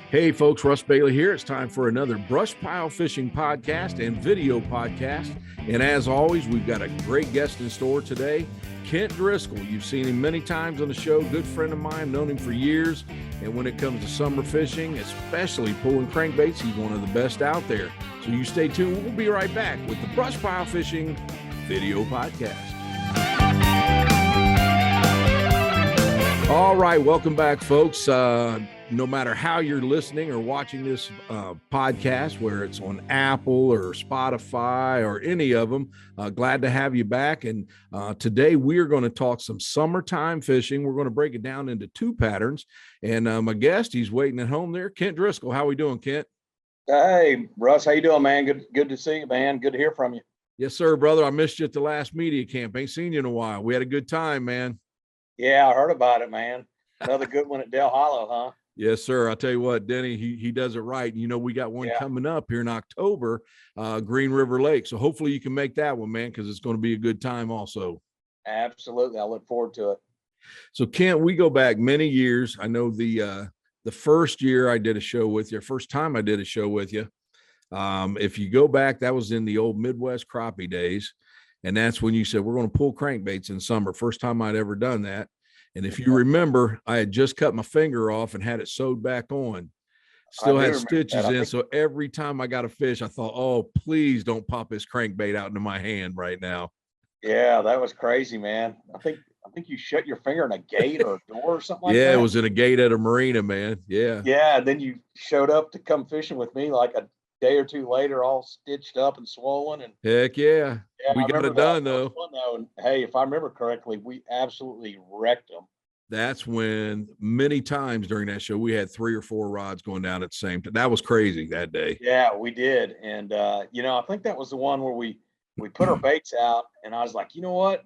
Hey folks, Russ Bailey here. It's time for another BrushPile Fishing podcast and video podcast. And as always, we've got a great guest in store today, Kent Driscoll. You've seen him many times on the show, good friend of mine, known him for years. And when it comes to summer fishing, especially pulling crankbaits, he's one of the best out there. So you stay tuned. We'll be right back with the BrushPile Fishing video podcast. All right, welcome back, folks. No matter how you're listening or watching this podcast, where it's on Apple or Spotify or any of them, glad to have you back. And today we are going to talk some summertime fishing. We're going to break it down into two patterns. And my guest, he's waiting at home there, Kent Driscoll. How we doing, Kent? Hey, Russ, how you doing, man? Good to see you, man. Good to hear from you. Yes, sir, brother. I missed you at the last media camp. Ain't seen you in a while. We had a good time, man. Yeah, I heard about it, man. Another good one at Del Hollow, huh? Yes, sir. I'll tell you what, Denny, he does it right. You know, we got one coming up here in October, Green River Lake. So hopefully you can make that one, man, because it's going to be a good time also. Absolutely. I look forward to it. So Kent, we go back many years. I know the first year I did a show with you, first time I did a show with you. If you go back, that was in the old Midwest crappie days. And that's when you said, we're going to pull crankbaits in summer. First time I'd ever done that. And if you remember, I had just cut my finger off and had it sewed back on. Still had stitches in. So every time I got a fish, I thought, oh, please don't pop this crankbait out into my hand right now. Yeah, that was crazy, man. I think you shut your finger in a gate or a door or something like that. Yeah, it was in a gate at a marina, man. Yeah. Yeah. And then you showed up to come fishing with me like a day or two later, all stitched up and swollen. And heck yeah. We got it done though. And hey, if I remember correctly, we absolutely wrecked them. That's when many times during that show, we had 3 or 4 rods going down at the same time. That was crazy that day. Yeah, we did. And, I think that was the one where we put our baits out and I was like, you know what?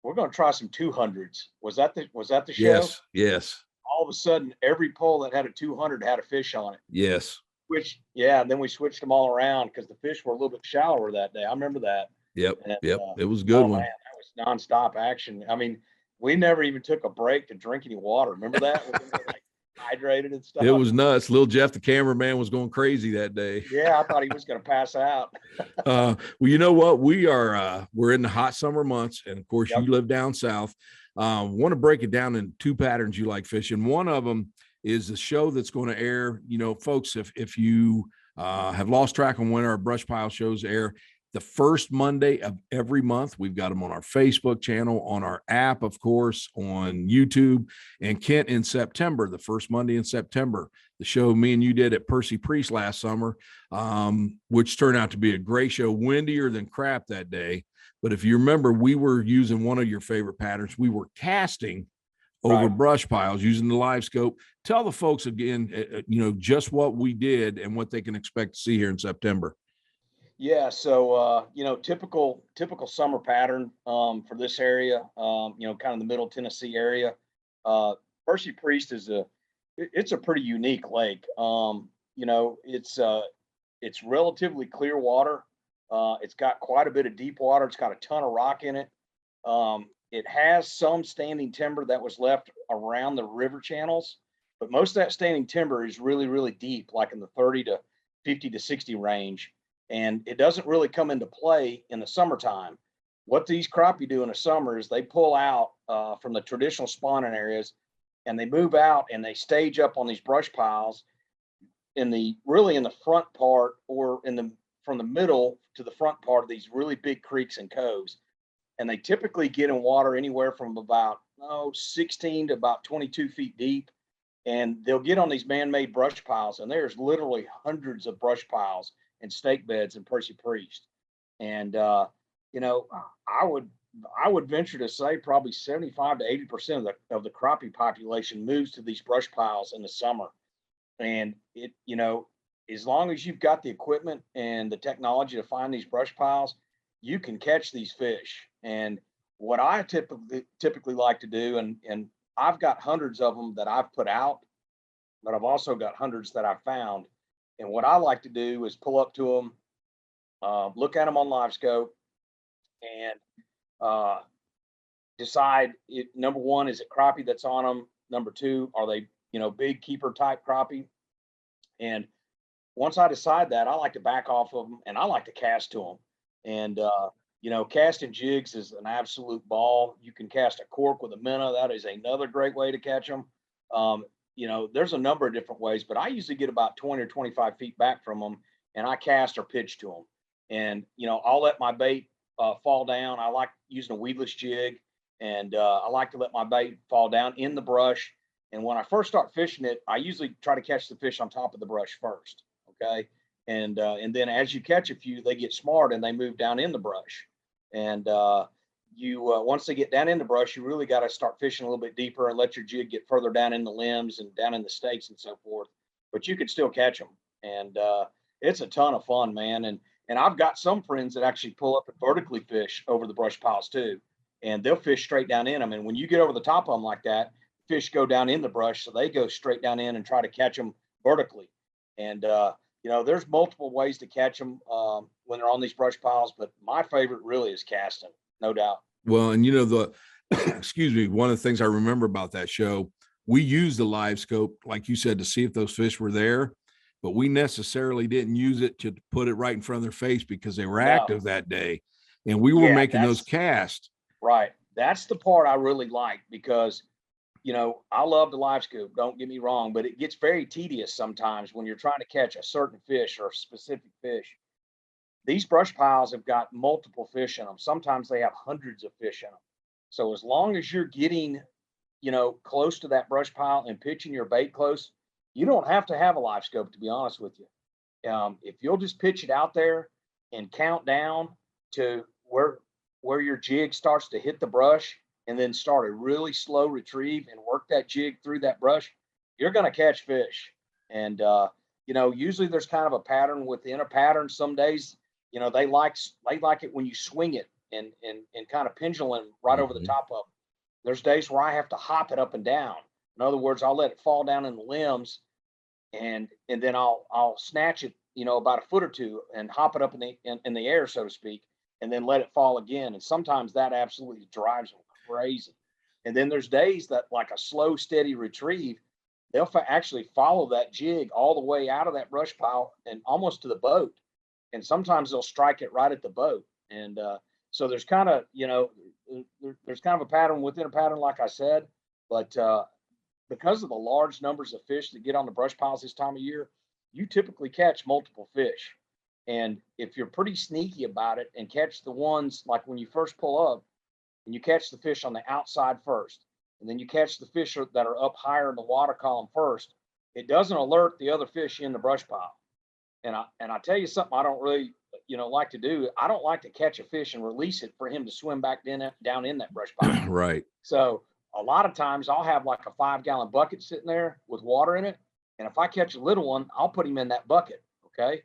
We're going to try some 200s. Was that the show? Yes. All of a sudden, every pole that had a 200 had a fish on it. Yes. And then we switched them all around because the fish were a little bit shallower that day. I remember that. Yep. It was a good one. Man, that was nonstop action. I mean, we never even took a break to drink any water. Remember that? We were like hydrated and stuff. It was nuts. Little Jeff, the cameraman, was going crazy that day. Yeah, I thought he was going to pass out. Well, you know what? We're in the hot summer months, and of course, you live down south. Want to break it down in 2 patterns you like fishing. One of them is the show that's going to air. You know, folks, if you have lost track on when our BrushPile shows air, the first Monday of every month. We've got them on our Facebook channel, on our app, of course, on YouTube. And Kent, in September, the first Monday in September, the show me and you did at Percy Priest last summer, which turned out to be a great show, windier than crap that day. But if you remember, we were using one of your favorite patterns. We were casting over brush piles using the live scope. Tell the folks again, just what we did and what they can expect to see here in September. Yeah, so typical summer pattern for this area, kind of the middle Tennessee area. Percy Priest it's a pretty unique lake. It's relatively clear water. It's got quite a bit of deep water. It's got a ton of rock in it. It has some standing timber that was left around the river channels, but most of that standing timber is really, really deep, like in the 30 to 50 to 60 range. And it doesn't really come into play in the summertime. What these crappie do in the summer is they pull out from the traditional spawning areas and they move out and they stage up on these brush piles in the front part or from the middle to the front part of these really big creeks and coves. And they typically get in water anywhere from about 16 to about 22 feet deep. And they'll get on these man-made brush piles, and there's literally hundreds of brush piles and stake beds in Percy Priest. And, I would venture to say probably 75 to 80% of the crappie population moves to these brush piles in the summer. And as long as you've got the equipment and the technology to find these brush piles, you can catch these fish. And what I typically like to do, and I've got hundreds of them that I've put out, but I've also got hundreds that I've found. And what I like to do is pull up to them, look at them on live scope, and decide, number one, is it crappie that's on them? Number two, are they, big keeper type crappie? And once I decide that, I like to back off of them and I like to cast to them. And, you know, casting jigs is an absolute ball. You can cast a cork with a minnow. That is another great way to catch them. You know, there's a number of different ways, but I usually get about 20 or 25 feet back from them and I cast or pitch to them. And, you know, I'll let my bait fall down. I like using a weedless jig, and I like to let my bait fall down in the brush. And when I first start fishing it, I usually try to catch the fish on top of the brush first. Okay. And then as you catch a few, they get smart and they move down in the brush. And once they get down in the brush, you really got to start fishing a little bit deeper and let your jig get further down in the limbs and down in the stakes and so forth. But you could still catch them. And it's a ton of fun, man. And I've got some friends that actually pull up and vertically fish over the brush piles too. And they'll fish straight down in them. And when you get over the top of them like that, fish go down in the brush. So they go straight down in and try to catch them vertically. And, you know, there's multiple ways to catch them when they're on these brush piles, but my favorite really is casting, no doubt. Well, and you know, excuse me, one of the things I remember about that show, we used the live scope, like you said, to see if those fish were there, but we necessarily didn't use it to put it right in front of their face because they were active that day. And we were making those casts. Right. That's the part I really like because, you know, I love the live scoop, don't get me wrong, but it gets very tedious sometimes when you're trying to catch a certain fish or a specific fish. These brush piles have got multiple fish in them. Sometimes they have hundreds of fish in them. So as long as you're getting, you know, close to that brush pile and pitching your bait close, you don't have to have a live scope, to be honest with you. If you'll just pitch it out there and count down to where your jig starts to hit the brush and then start a really slow retrieve and work that jig through that brush, you're going to catch fish. And, you know, usually there's kind of a pattern within a pattern. Some days, you know, they like it when you swing it and kind of pendulum right over the top of them. There's days where I have to hop it up and down. In other words, I'll let it fall down in the limbs and then I'll snatch it, you know, about a foot or two and hop it up in the air, so to speak, and then let it fall again. And sometimes that absolutely drives them crazy. And then there's days that like a slow, steady retrieve, they'll actually follow that jig all the way out of that brush pile and almost to the boat. And sometimes they'll strike it right at the boat. And so there's kind of, you know, there's kind of a pattern within a pattern, like I said, but because of the large numbers of fish that get on the brush piles this time of year, you typically catch multiple fish. And if you're pretty sneaky about it and catch the ones like when you first pull up and you catch the fish on the outside first, and then you catch the fish that are up higher in the water column first, it doesn't alert the other fish in the brush pile. And I tell you something I don't really, you know, like to do. I don't like to catch a fish and release it for him to swim back down in that brush pile. Right. So a lot of times I'll have like a 5-gallon bucket sitting there with water in it. And if I catch a little one, I'll put him in that bucket. Okay.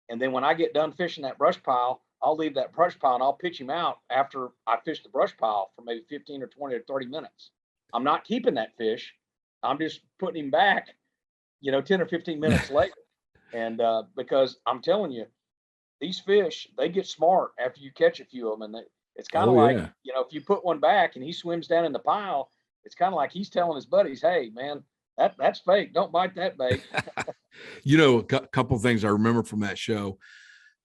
And then when I get done fishing that brush pile, I'll leave that brush pile and I'll pitch him out after I fish the brush pile for maybe 15 or 20 or 30 minutes. I'm not keeping that fish. I'm just putting him back, you know, 10 or 15 minutes later. And because I'm telling you, these fish, they get smart after you catch a few of them. And it's kind of you know, if you put one back and he swims down in the pile, it's kind of like he's telling his buddies, hey, man, that's fake. Don't bite that bait. You know, a couple of things I remember from that show.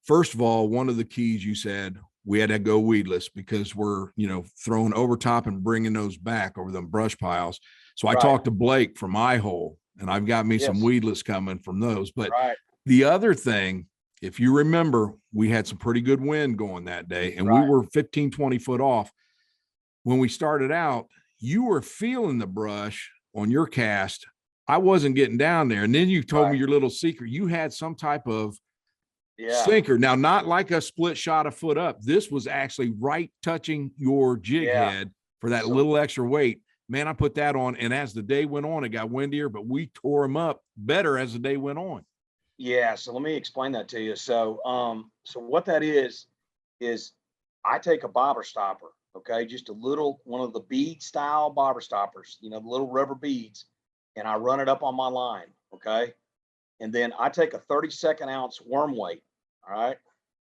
First of all, one of the keys you said, we had to go weedless because we're, you know, throwing over top and bringing those back over them brush piles. So I talked to Blake from my hole and I've got me some weedless coming from those. But the other thing, if you remember, we had some pretty good wind going that day and we were 15, 20 foot off. When we started out, you were feeling the brush on your cast. I wasn't getting down there. And then you told me your little secret. You had some type of sinker. Now, not like a split shot a foot up. This was actually right touching your jig head for that little extra weight. Man, I put that on. And as the day went on, it got windier, but we tore them up better as the day went on. Yeah. So let me explain that to you. So, so what that is I take a bobber stopper. Okay. Just a little, one of the bead style bobber stoppers, you know, the little rubber beads, and I run it up on my line. Okay. And then I take a 32nd ounce worm weight. All right.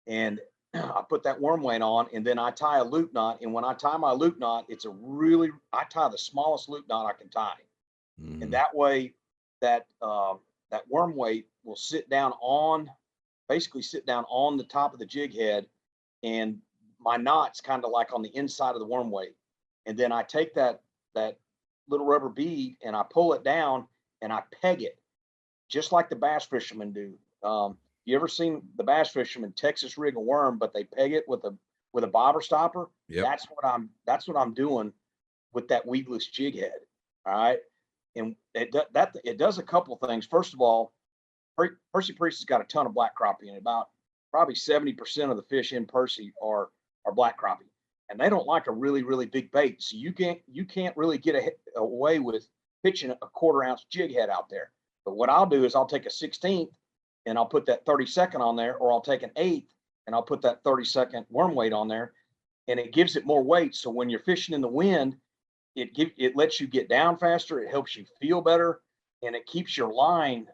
And I put that worm weight on, and then I tie a loop knot. And when I tie my loop knot, I tie the smallest loop knot I can tie. And that way that that worm weight will basically sit down on the top of the jig head, and my knot's kind of like on the inside of the worm weight. And then I take that little rubber bead and I pull it down and I peg it, just like the bass fishermen do. You ever seen the bass fishermen Texas rig a worm, but they peg it with a bobber stopper? Yep. That's what I'm doing with that weedless jig head. All right. And it does a couple of things. First of all, Percy Priest has got a ton of black crappie in it. About probably 70% of the fish in Percy are black crappie, and they don't like a really, really big bait. So you can't really get away with pitching a 1/4 ounce jig head out there. But what I'll do is I'll take a 16th and I'll put that 32nd on there, or I'll take an 1/8 and I'll put that 32nd worm weight on there, and it gives it more weight. So when you're fishing in the wind, it lets you get down faster. It helps you feel better, and it keeps your line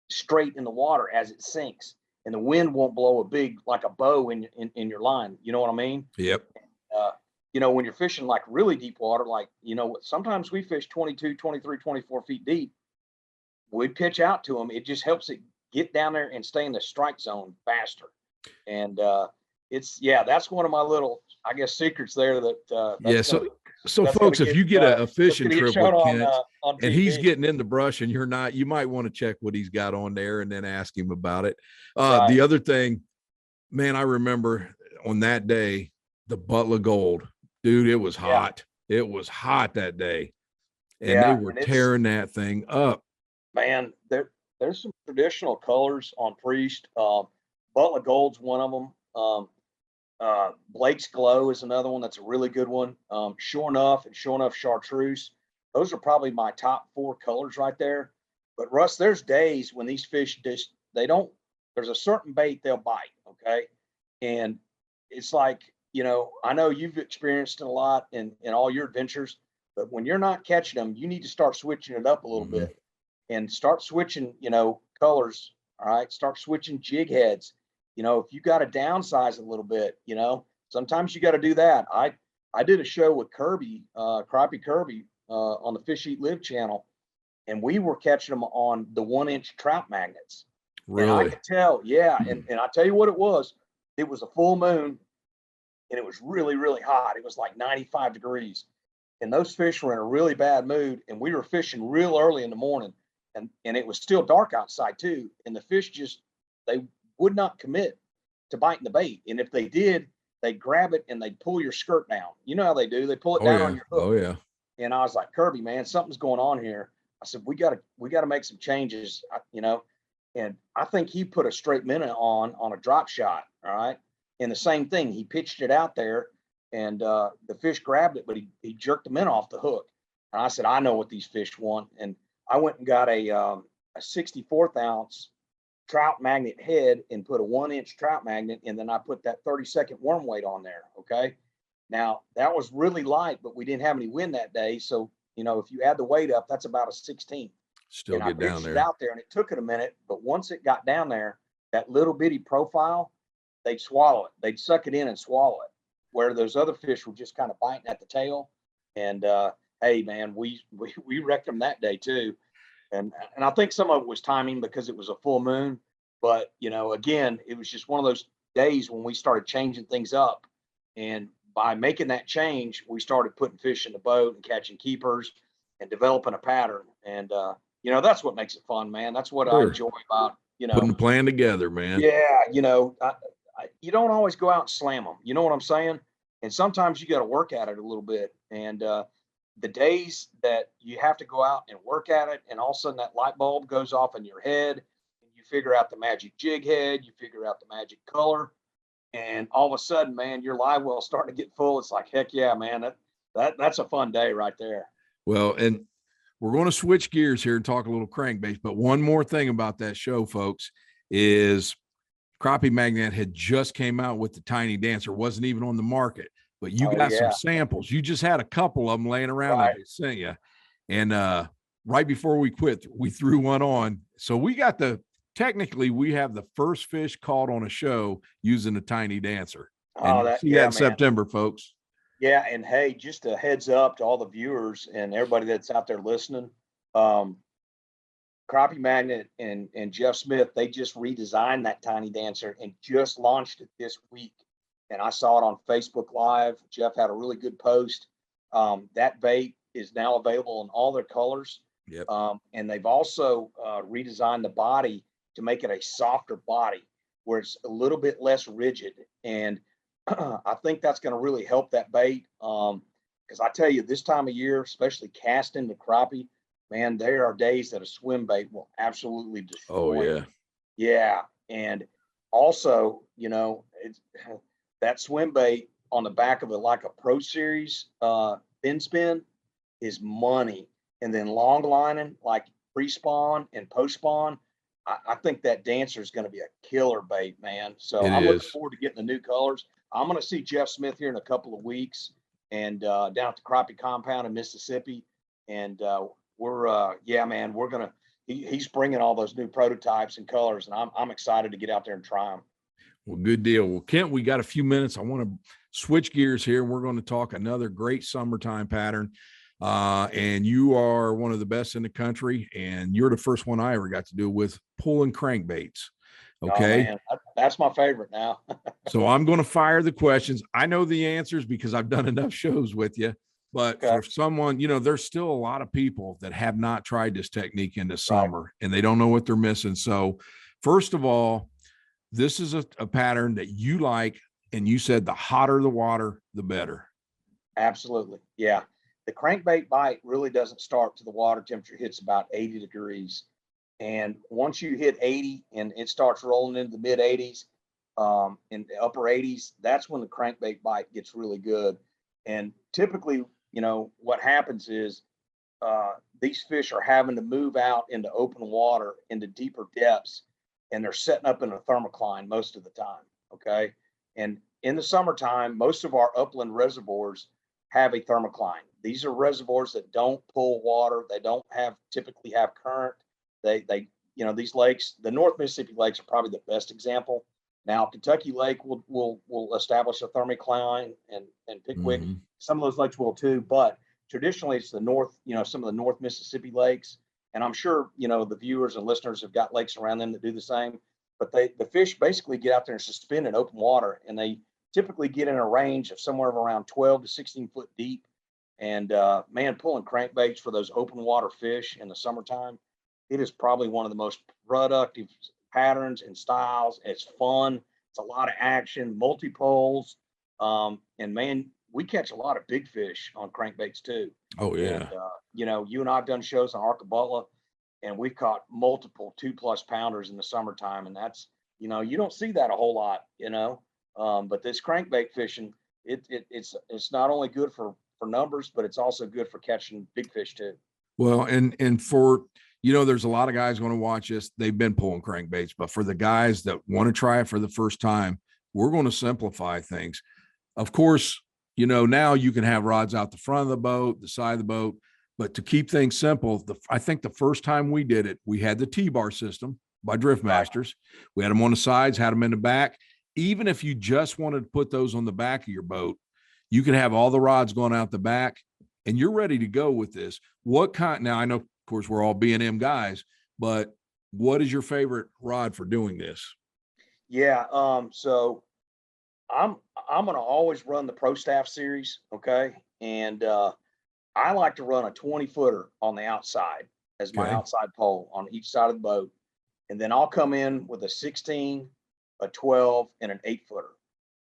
straight in the water as it sinks, and the wind won't blow like a bow in your line. You know what I mean? Yep. When you're fishing like really deep water, like, sometimes we fish 22, 23, 24 feet deep. We pitch out to them. It just helps it get down there and stay in the strike zone faster. And that's one of my little, I guess, secrets there So folks, if you get a fishing trip with Kent on and TV. he's getting in the brush and you're not, you might want to check what he's got on there and then ask him about it. Right. The other thing, man, I remember on that day, the Butler Gold, dude, it was hot. Yeah. It was hot that day. And they were tearing that thing up. Man, there's some traditional colors on Priest. Butler Gold's one of them. Blake's Glow is another one that's a really good one. Sure Enough Chartreuse. Those are probably my top 4 colors right there. But Russ, there's days when these fish there's a certain bait they'll bite, okay? And it's like, I know you've experienced it a lot in all your adventures, but when you're not catching them, you need to start switching it up a little bit and start switching, colors. All right. Start switching jig heads. If you got to downsize a little bit, sometimes you got to do that. I did a show with Kirby, Crappie Kirby, on the Fish Eat Live channel, and we were catching them on the 1-inch trout magnets. Really? And I could tell, and I tell you what it was a full moon, and it was really, really hot. It was like 95 degrees, and those fish were in a really bad mood, and we were fishing real early in the morning, and it was still dark outside too, and the fish they would not commit to biting the bait. And if they did, they'd grab it and they'd pull your skirt down. You know how they do. They pull it down on your hook. Oh yeah. And I was like, Kirby, man, something's going on here. I said, we got to make some changes, and I think he put a straight minnow on a drop shot. All right. And the same thing, he pitched it out there, and the fish grabbed it, but he jerked the minnow off the hook. And I said, I know what these fish want. And I went and got a 64th ounce trout magnet head and put a 1-inch trout magnet, and then I put that 32nd worm weight on there. Okay. Now that was really light, but we didn't have any wind that day. So, if you add the weight up, that's about a 16. Still and get down there. It out there, and it took it a minute, but once it got down there, that little bitty profile, they'd swallow it. They'd suck it in and swallow it, where those other fish were just kind of biting at the tail. And hey, man, we wrecked them that day too. And I think some of it was timing because it was a full moon. But, again, it was just one of those days when we started changing things up. And by making that change, we started putting fish in the boat and catching keepers and developing a pattern. And, that's what makes it fun, man. That's what I enjoy about, putting a plan together, man. Yeah. You don't always go out and slam them. You know what I'm saying? And sometimes you got to work at it a little bit. And, the days that you have to go out and work at it, and all of a sudden that light bulb goes off in your head, and you figure out the magic jig head, you figure out the magic color, and all of a sudden, man, your live well's starting to get full. It's like, heck yeah, man, that's a fun day right there. Well, and we're going to switch gears here and talk a little crankbaits, but one more thing about that show, folks, is Crappie Magnet had just came out with the Tiny Dancer, wasn't even on the market. But you got some samples. You just had a couple of them laying around that they sent you. And right before we quit, we threw one on. So we have the first fish caught on a show using the Tiny Dancer. And that in September, folks. Yeah. And hey, just a heads up to all the viewers and everybody that's out there listening. Crappie Magnet and Jeff Smith, they just redesigned that tiny dancer and just launched it this week. And I saw it on Facebook Live. Jeff had a really good post. That bait is now available in all their colors. Yep. And they've also redesigned the body to make it a softer body where it's a little bit less rigid. And I think that's going to really help that bait. Because I tell you, this time of year, especially casting the crappie, man, there are days that a swim bait will absolutely destroy. Oh yeah. Yeah. And also, you know, it's that swim bait on the back of it, like a Pro Series fin spin, is money. And then long lining, like pre-spawn and post-spawn, I think that dancer is going to be a killer bait, man. So I'm looking forward to getting the new colors. I'm going to see Jeff Smith here in a couple of weeks and down at the Crappie compound in Mississippi. And yeah, man, he's bringing all those new prototypes and colors, and I'm excited to get out there and try them. Well, good deal. Well, Kent, we got a few minutes. I want to switch gears here, and we're going to talk another great summertime pattern. And you are one of the best in the country, and you're the first one I ever got to do with pulling crankbaits. Okay. Oh, man, that's my favorite now. So I'm going to fire the questions. I know the answers because I've done enough shows with you, but for someone, you know, there's still a lot of people that have not tried this technique in the summer and they don't know what they're missing. So first of all, this is a pattern that you like, and you said the hotter the water, the better. Absolutely. Yeah. The crankbait bite really doesn't start till the water temperature hits about 80 degrees. And once you hit 80 and it starts rolling into the mid 80s, in the upper 80s, that's when the crankbait bite gets really good. And typically, you know, what happens is these fish are having to move out into open water, into deeper depths, and they're setting up in a thermocline most of the time. Okay. And in the summertime, most of our upland reservoirs have a thermocline. These are reservoirs that don't pull water. They don't typically have current. They, you know, these lakes, the North Mississippi lakes are probably the best example. Now, Kentucky Lake will establish a thermocline, and Pickwick, some of those lakes will too, but traditionally it's the North, you know, some of the North Mississippi lakes. And I'm sure, you know, the viewers and listeners have got lakes around them that do the same, but the fish basically get out there and suspend in open water, and they typically get in a range of somewhere around 12 to 16 foot deep. And man, pulling crankbaits for those open water fish in the summertime, it is probably one of the most productive patterns and styles. It's fun. It's a lot of action, multi-poles. And man, we catch a lot of big fish on crankbaits too. Oh yeah. And, you know, you and I've done shows on Arcabutla, and we've caught multiple 2+ pounders in the summertime. And that's, you know, you don't see that a whole lot, you know, but this crankbait fishing, it's not only good for numbers, but it's also good for catching big fish too. Well, and for, you know, there's a lot of guys going to watch this. They've been pulling crankbaits, but for the guys that want to try it for the first time, we're going to simplify things. Of course, you know, now you can have rods out the front of the boat, the side of the boat, but to keep things simple, I think the first time we did it, we had the T-bar system by Driftmasters. We had them on the sides, had them in the back. Even if you just wanted to put those on the back of your boat, you can have all the rods going out the back, and you're ready to go with this. What kind? Now I know, of course, we're all B&M guys, but what is your favorite rod for doing this? Yeah. So I'm going to always run the Pro Staff series. Okay. And, I like to run a 20-footer on the outside as my outside pole on each side of the boat. And then I'll come in with a 16, a 12, and an 8-footer.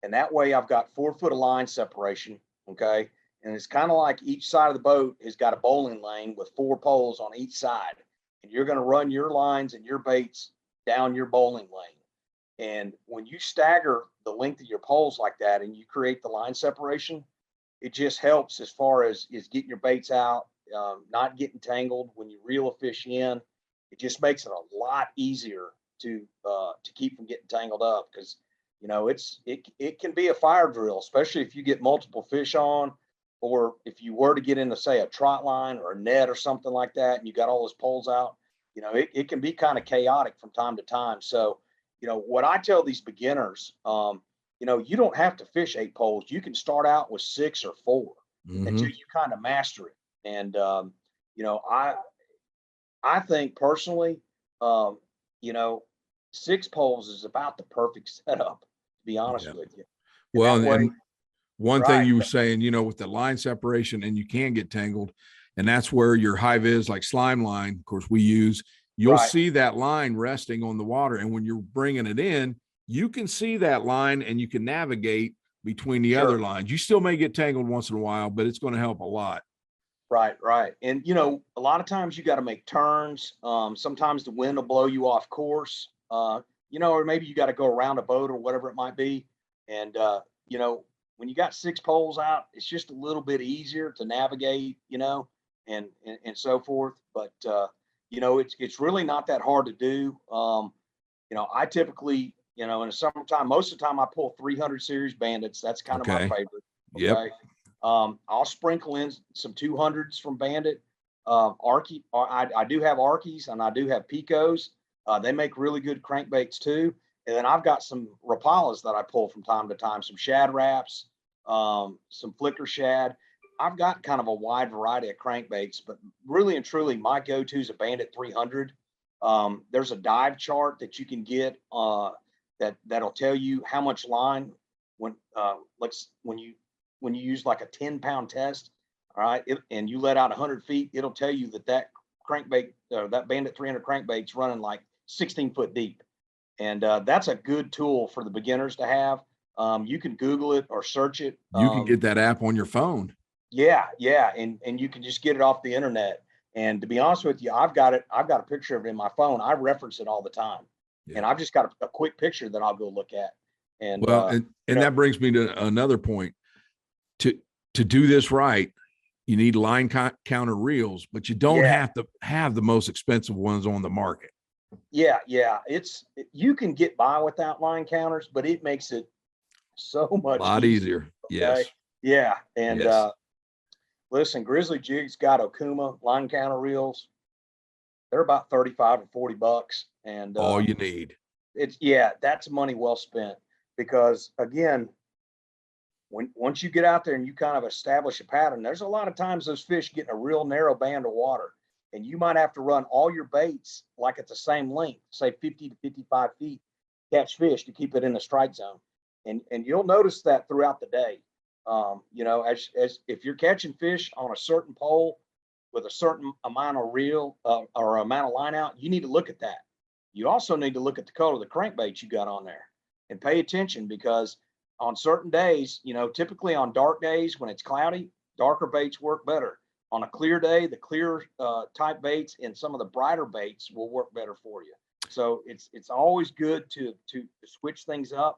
And that way I've got 4 foot of line separation. Okay. And it's kind of like each side of the boat has got a bowling lane with 4 poles on each side. And you're going to run your lines and your baits down your bowling lane. And when you stagger the length of your poles like that and you create the line separation, it just helps as far as getting your baits out, not getting tangled when you reel a fish in. It just makes it a lot easier to keep from getting tangled up, because, you know, it can be a fire drill, especially if you get multiple fish on, or if you were to get into, say, a trot line or a net or something like that, and you got all those poles out. You know, it can be kind of chaotic from time to time. So, you know, what I tell these beginners, you know, you don't have to fish 8 poles. You can start out with 6 or 4 until you kind of master it. And, you know, I think personally, you know, 6 poles is about the perfect setup, to be honest with you. And Well, that way, and one thing right, you were saying, you know, with the line separation, and you can get tangled, and that's where your high vis, like slime line, of course, we use, you'll right, see that line resting on the water. And when you're bringing it in, you can see that line and you can navigate between the other sure. lines. You still may get tangled once in a while, but it's going to help a lot. Right, right. And you know, a lot of times you got to make turns. Sometimes the wind will blow you off course. You know, or maybe you got to go around a boat or whatever it might be. And you know, when you got 6 poles out, it's just a little bit easier to navigate, you know, and so forth. But you know, it's really not that hard to do. You know, I typically, you know, in the summertime, most of the time I pull 300 series bandits. That's kind of my Okay. favorite. Yep. Okay. I'll sprinkle in some 200s from Bandit. I do have Arkies and I do have Picos. They make really good crankbaits too. And then I've got some Rapalas that I pull from time to time, some shad wraps, some flicker shad. I've got kind of a wide variety of crankbaits, but really and truly, my go-to is a Bandit 300. There's a dive chart that you can get that'll tell you how much line when when you use like a 10-pound test, all right, and you let out 100 feet, it'll tell you that crankbait, that Bandit 300 crankbait's running like 16 foot deep. And that's a good tool for the beginners to have. You can Google it or search it. You can get that app on your phone. Yeah, yeah, and you can just get it off the internet. And to be honest with you, I've got a picture of it in my phone. I reference it all the time, Yeah. and I've just got a quick picture that I'll go look at. And Well, and that brings me to another point. To do this right, you need line counter reels, but you don't have to have the most expensive ones on the market. Yeah, yeah, you can get by without line counters, but it makes it so much A lot easier. Yes. Okay? Yeah, and Yes. listen, Grizzly Jig's got Okuma line counter reels. They're about 35 or 40 bucks, and All you need. that's money well spent because again, once you get out there and you kind of establish a pattern, there's a lot of times those fish get in a real narrow band of water, and you might have to run all your baits like at the same length, say 50 to 55 feet, catch fish to keep it in the strike zone. And you'll notice that throughout the day. You know, as if you're catching fish on a certain pole with a certain amount of reel or amount of line out, you need to look at that. You also need to look at the color of the crankbait you got on there and pay attention because on certain days, you know, typically on dark days when it's cloudy, darker baits work better. On a clear day, the clear type baits and some of the brighter baits will work better for you. So it's always good to switch things up,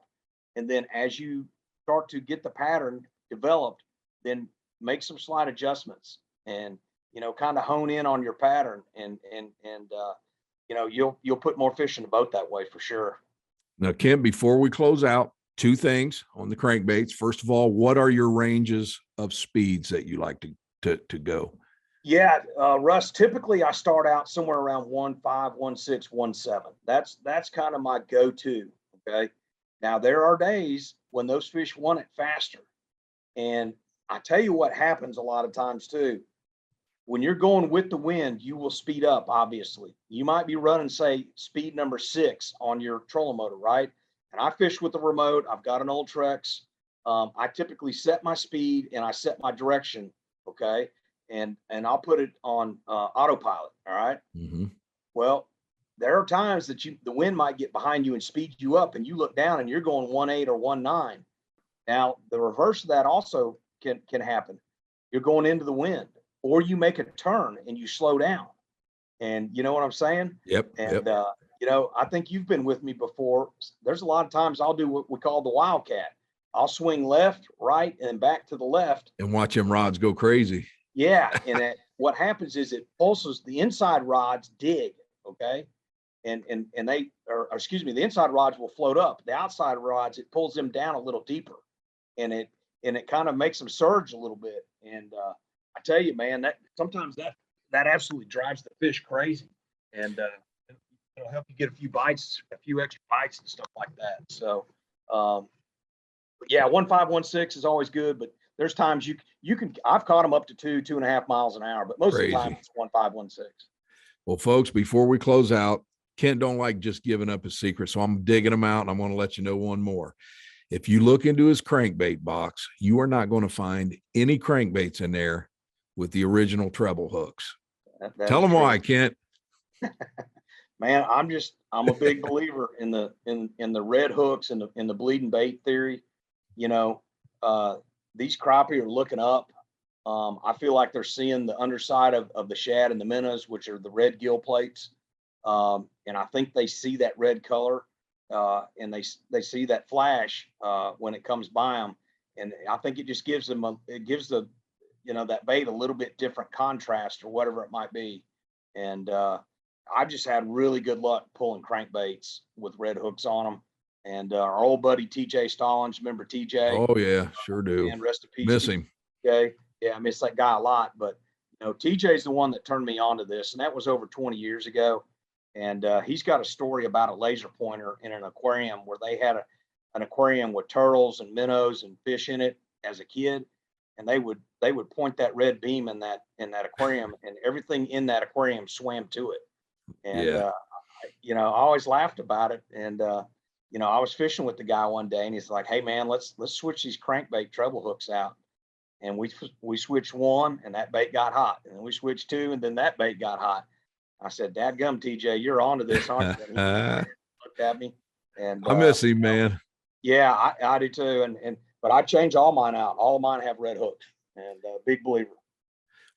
and then as you start to get the pattern developed, then make some slight adjustments, and you know, kind of hone in on your pattern, and you know, you'll put more fish in the boat that way for sure. Now, Kim, before we close out, 2 things on the crankbaits. First of all, what are your ranges of speeds that you like to go? Yeah, Russ, typically I start out somewhere around 1.5, 1.6, 1.7. That's kind of my go-to. Okay. Now there are days when those fish want it faster. And I tell you what happens a lot of times too. When you're going with the wind, you will speed up, obviously. You might be running, say, speed number 6 on your trolling motor, right? And I fish with the remote. I've got an old Trex. I typically set my speed and I set my direction, okay? And I'll put it on autopilot, all right? Mm-hmm. Well, there are times that the wind might get behind you and speed you up, and you look down and you're going 1.8 or 1.9. Now, the reverse of that also can happen. You're going into the wind, or you make a turn and you slow down. And you know what I'm saying? Yep. And Yep. you know, I think you've been with me before. There's a lot of times I'll do what we call the wildcat. I'll swing left, right, and back to the left. And watch them rods go crazy. Yeah, and what happens is it pulses the inside rods dig, okay, and they or excuse me, the inside rods will float up. The outside rods, it pulls them down a little deeper, and it kind of makes them surge a little bit. And I tell you, man, that sometimes that absolutely drives the fish crazy, and it'll help you get a few extra bites and stuff like that. So, yeah, 1.5, 1.6 is always good, but there's times you can. I've caught them up to 2.5 miles an hour, but most of the time it's 1.5, 1.6. Well, folks, before we close out, Kent don't like just giving up his secret. So I'm digging them out, and I'm going to let you know one more. If you look into his crankbait box, you are not going to find any crankbaits in there with the original treble hooks. Tell them why, Kent. Man, I'm a big believer in the red hooks and in the bleeding bait theory. You know, these crappie are looking up. I feel like they're seeing the underside of the shad and the minnows, which are the red gill plates. And I think they see that red color, and they see that flash when it comes by them. And I think it just gives them that bait a little bit different contrast or whatever it might be. And I just had really good luck pulling crankbaits with red hooks on them. And our old buddy TJ Stallings, remember TJ? Oh yeah, sure do. And rest in peace. Miss him. Okay, yeah, I miss that guy a lot. But TJ's the one that turned me on to this, and that was over 20 years ago. And he's got a story about a laser pointer in an aquarium where they had an aquarium with turtles and minnows and fish in it as a kid, and they would point that red beam in that aquarium, and everything in that aquarium swam to it. And I always laughed about it. And I was fishing with the guy one day, and he's like, "Hey man, let's switch these crankbait treble hooks out." And we switched one, and that bait got hot, and then we switched two, and then that bait got hot. I said, "Dadgum, TJ, you're onto this, aren't you?" And he looked at me, and I miss him, man. Yeah, I do too. But I change all mine out. All of mine have red hooks, and big believer.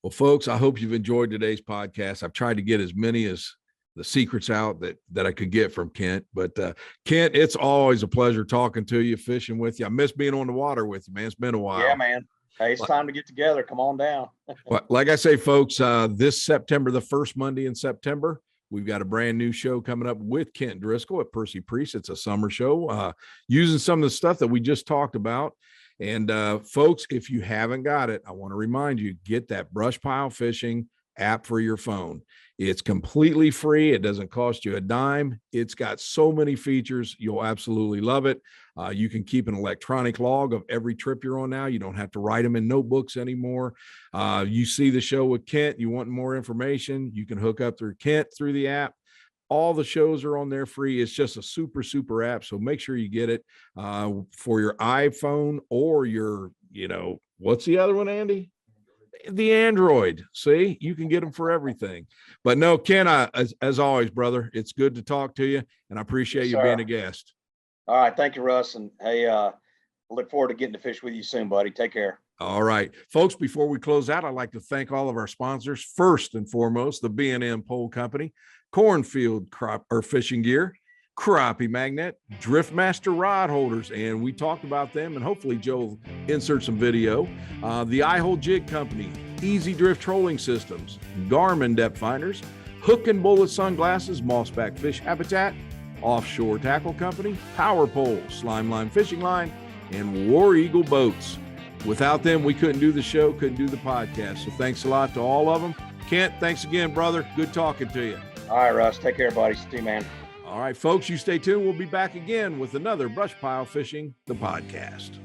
Well, folks, I hope you've enjoyed today's podcast. I've tried to get as many as the secrets out that I could get from Kent. But Kent, it's always a pleasure talking to you, fishing with you. I miss being on the water with you, man. It's been a while. Yeah, man. Hey, it's time to get together. Come on down. Well, like I say, folks, this September, the first Monday in September, we've got a brand new show coming up with Kent Driscoll at Percy Priest. It's a summer show using some of the stuff that we just talked about. And folks, if you haven't got it, I want to remind you, get that BrushPile Fishing app for your phone. It's completely free. It doesn't cost you a dime. It's got so many features. You'll absolutely love it. You can keep an electronic log of every trip you're on now. You don't have to write them in notebooks anymore. You see the show with Kent, you want more information, you can hook up through Kent through the app. All the shows are on there free. It's just a super, super app. So make sure you get it for your iPhone or your, what's the other one, Andy? The Android. See, you can get them for everything. But no, Ken, as always, brother, it's good to talk to you, and I appreciate you being a guest. All right, thank you, Russ, and hey, I look forward to getting to fish with you soon, buddy. Take care. All right, folks, before we close out, I'd like to thank all of our sponsors. First and foremost, the B&M Pole Company, Cornfield fishing gear, Crappie Magnet, Driftmaster rod holders, and we talked about them, and hopefully Joe will insert some video. The iHole Jig Company, Easy Drift Trolling Systems, Garmin Depth Finders, Hook and Bullet Sunglasses, Mossback Fish Habitat, Offshore Tackle Company, Power Pole, Slime Line Fishing Line, and War Eagle Boats. Without them, we couldn't do the show, couldn't do the podcast. So thanks a lot to all of them. Kent, thanks again, brother. Good talking to you. All right, Russ. Take care, buddy. See you, man. All right, folks, you stay tuned. We'll be back again with another BrushPile Fishing, the podcast.